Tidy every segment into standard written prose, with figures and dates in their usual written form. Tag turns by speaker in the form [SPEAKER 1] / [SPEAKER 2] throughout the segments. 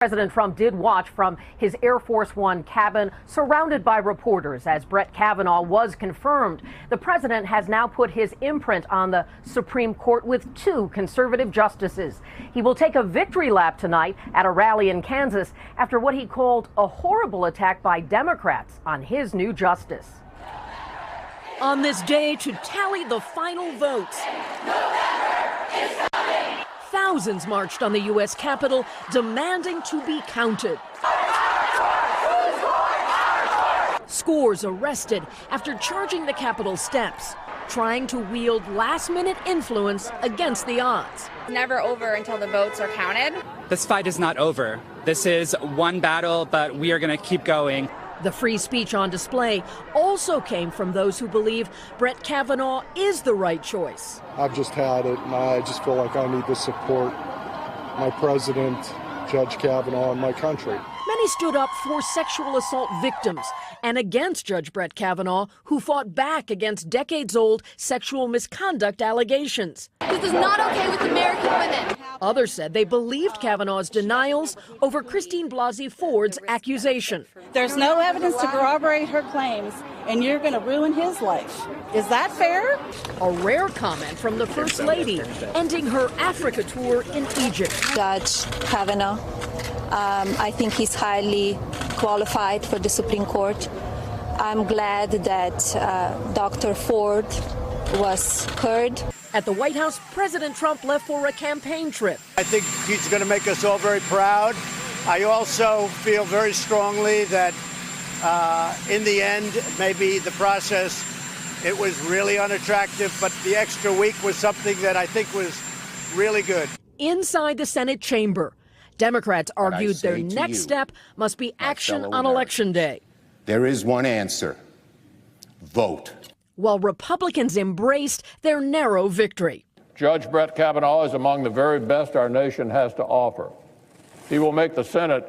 [SPEAKER 1] President Trump did watch from his Air Force One cabin, surrounded by reporters, as Brett Kavanaugh was confirmed. The president has now put his imprint on the Supreme Court with 2 conservative justices. He will take a victory lap tonight at a rally in Kansas after what he called a horrible attack by Democrats on his new justice.
[SPEAKER 2] On this day to tally the final votes, thousands marched on the U.S. Capitol demanding to be counted. Scores arrested after charging the Capitol steps, trying to wield last-minute influence against the odds.
[SPEAKER 3] Never over until the votes are counted.
[SPEAKER 4] This fight is not over. This is one battle, but we are going to keep going.
[SPEAKER 2] The free speech on display also came from those who believe Brett Kavanaugh is the right choice.
[SPEAKER 5] I've just had it, and I just feel like I need to support my president, Judge Kavanaugh, and my country.
[SPEAKER 2] Many stood up for sexual assault victims and against Judge Brett Kavanaugh, who fought back against decades-old sexual misconduct allegations.
[SPEAKER 3] This is not okay with American women.
[SPEAKER 2] Others said they believed Kavanaugh's denials over Christine Blasey Ford's accusation.
[SPEAKER 6] There's no evidence to corroborate her claims, and you're going to ruin his life. Is that fair?
[SPEAKER 2] A rare comment from the First Lady, ending her Africa tour in Egypt.
[SPEAKER 7] Judge Kavanaugh, I think he's highly qualified for the Supreme Court. I'm glad that Dr. Ford was heard.
[SPEAKER 2] At the White House, President Trump left for a campaign trip.
[SPEAKER 8] I think he's going to make us all very proud. I also feel very strongly that in the end, maybe the process, it was really unattractive, but the extra week was something that I think was really good.
[SPEAKER 2] Inside the Senate chamber, Democrats argued their next step must be action on Election Day.
[SPEAKER 9] There is one answer: vote.
[SPEAKER 2] While Republicans embraced their narrow victory.
[SPEAKER 10] Judge Brett Kavanaugh is among the very best our nation has to offer. He will make the Senate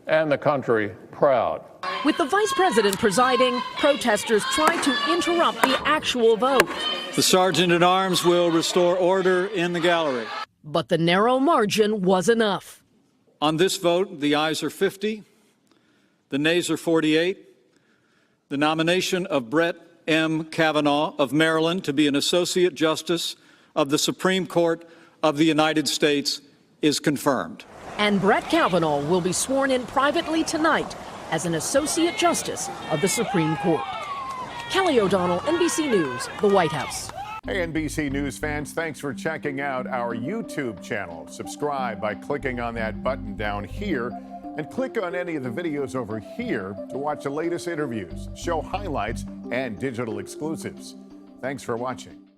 [SPEAKER 10] and the country proud.
[SPEAKER 2] With the vice president presiding, protesters tried to interrupt the actual vote.
[SPEAKER 11] The sergeant at arms will restore order in the gallery.
[SPEAKER 2] But the narrow margin was enough.
[SPEAKER 11] On this vote, the ayes are 50, the nays are 48. The nomination of Brett M. Kavanaugh of Maryland to be an Associate Justice of the Supreme Court of the United States is confirmed.
[SPEAKER 2] And Brett Kavanaugh will be sworn in privately tonight as an Associate Justice of the Supreme Court. Kelly O'Donnell, NBC News, the White House.
[SPEAKER 12] Hey, NBC News fans, thanks for checking out our YouTube channel. Subscribe by clicking on that button down here, and click on any of the videos over here to watch the latest interviews, show highlights, and digital exclusives. Thanks for watching.